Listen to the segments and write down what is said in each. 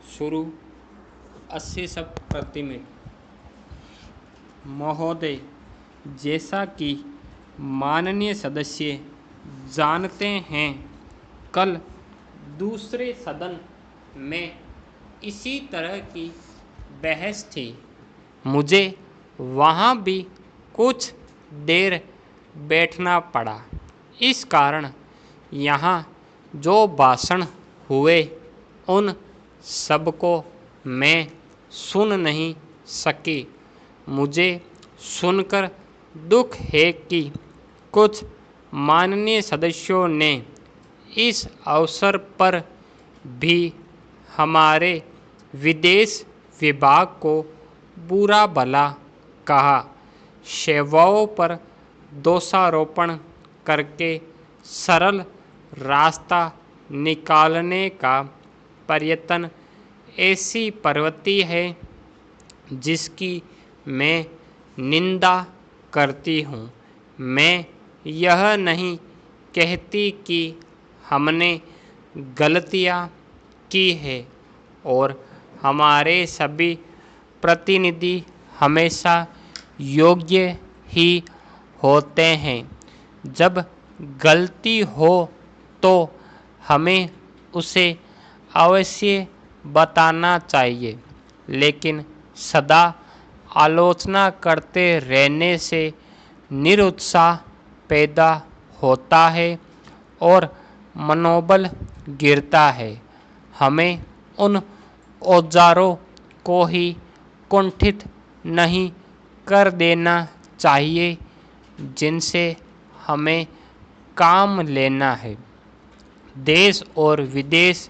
शुरू 80 शब्द प्रति मिनट। महोदय, जैसा कि माननीय सदस्य जानते हैं, कल दूसरे सदन में इसी तरह की बहस थी। मुझे वहाँ भी कुछ देर बैठना पड़ा। इस कारण यहाँ जो भाषण हुए उन सबको मैं सुन नहीं सकी। मुझे सुनकर दुख है कि कुछ माननीय सदस्यों ने इस अवसर पर भी हमारे विदेश विभाग को बुरा भला कहा, सेवाओं पर दोषारोपण करके सरल रास्ता निकालने का प्रयत्न ऐसी प्रवृत्ति है जिसकी मैं निंदा करती हूँ। मैं यह नहीं कहती कि हमने गलतियाँ की है और हमारे सभी प्रतिनिधि हमेशा योग्य ही होते हैं। जब गलती हो तो हमें उसे अवश्य बताना चाहिए, लेकिन सदा आलोचना करते रहने से निरुत्साह पैदा होता है और मनोबल गिरता है। हमें उन औजारों को ही कुंठित नहीं कर देना चाहिए जिनसे हमें काम लेना है। देश और विदेश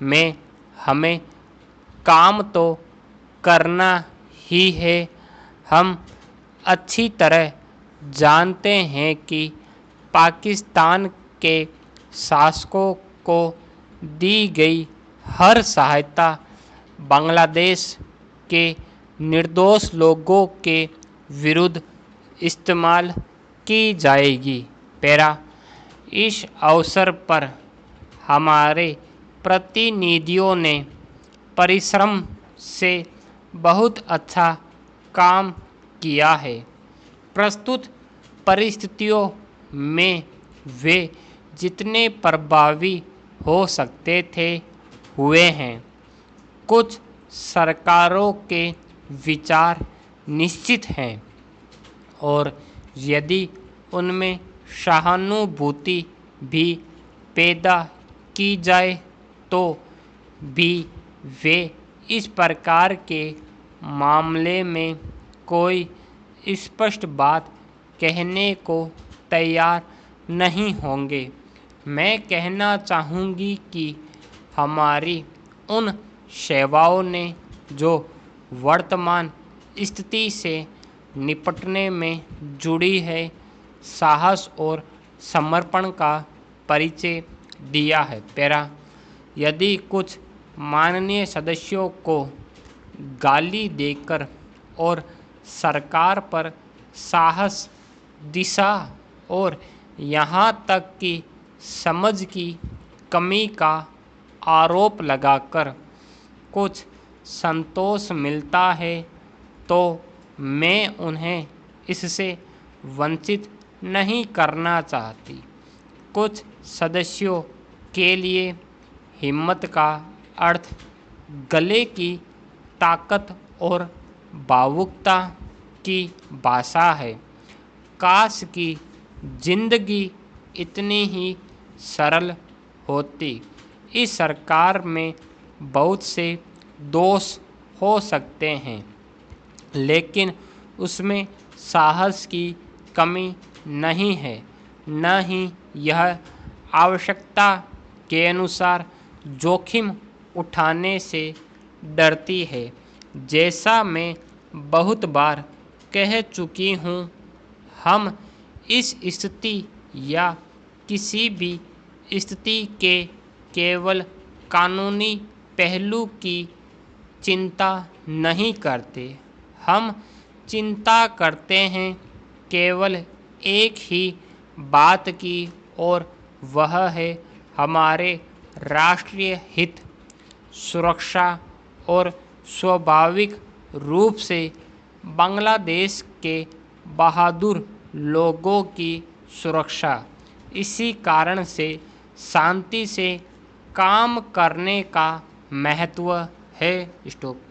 में हमें काम तो करना ही है। हम अच्छी तरह जानते हैं कि पाकिस्तान के शासकों को दी गई हर सहायता बांग्लादेश के निर्दोष लोगों के विरुद्ध इस्तेमाल की जाएगी। पैरा, इस अवसर पर हमारे प्रतिनिधियों ने परिश्रम से बहुत अच्छा काम किया है। प्रस्तुत परिस्थितियों में वे जितने प्रभावी हो सकते थे हुए हैं। कुछ सरकारों के विचार निश्चित हैं और यदि उनमें सहानुभूति भी पैदा की जाए तो भी वे इस प्रकार के मामले में कोई स्पष्ट बात कहने को तैयार नहीं होंगे। मैं कहना चाहूँगी कि हमारी उन सेवाओं ने जो वर्तमान स्थिति से निपटने में जुड़ी है, साहस और समर्पण का परिचय दिया है। पैरा, यदि कुछ माननीय सदस्यों को गाली देकर और सरकार पर साहस, दिशा और यहाँ तक कि समझ की कमी का आरोप लगाकर कुछ संतोष मिलता है तो मैं उन्हें इससे वंचित नहीं करना चाहती। कुछ सदस्यों के लिए हिम्मत का अर्थ गले की ताकत और भावुकता की भाषा है। काश कि जिंदगी इतनी ही सरल होती। इस सरकार में बहुत से दोष हो सकते हैं, लेकिन उसमें साहस की कमी नहीं है, न ही यह आवश्यकता के अनुसार जोखिम उठाने से डरती है। जैसा मैं बहुत बार कह चुकी हूँ, हम इस स्थिति या किसी भी स्थिति के केवल कानूनी पहलू की चिंता नहीं करते। हम चिंता करते हैं केवल एक ही बात की और वह है हमारे राष्ट्रीय हित, सुरक्षा और स्वाभाविक रूप से बांग्लादेश के बहादुर लोगों की सुरक्षा। इसी कारण से शांति से काम करने का महत्व है। स्टॉप।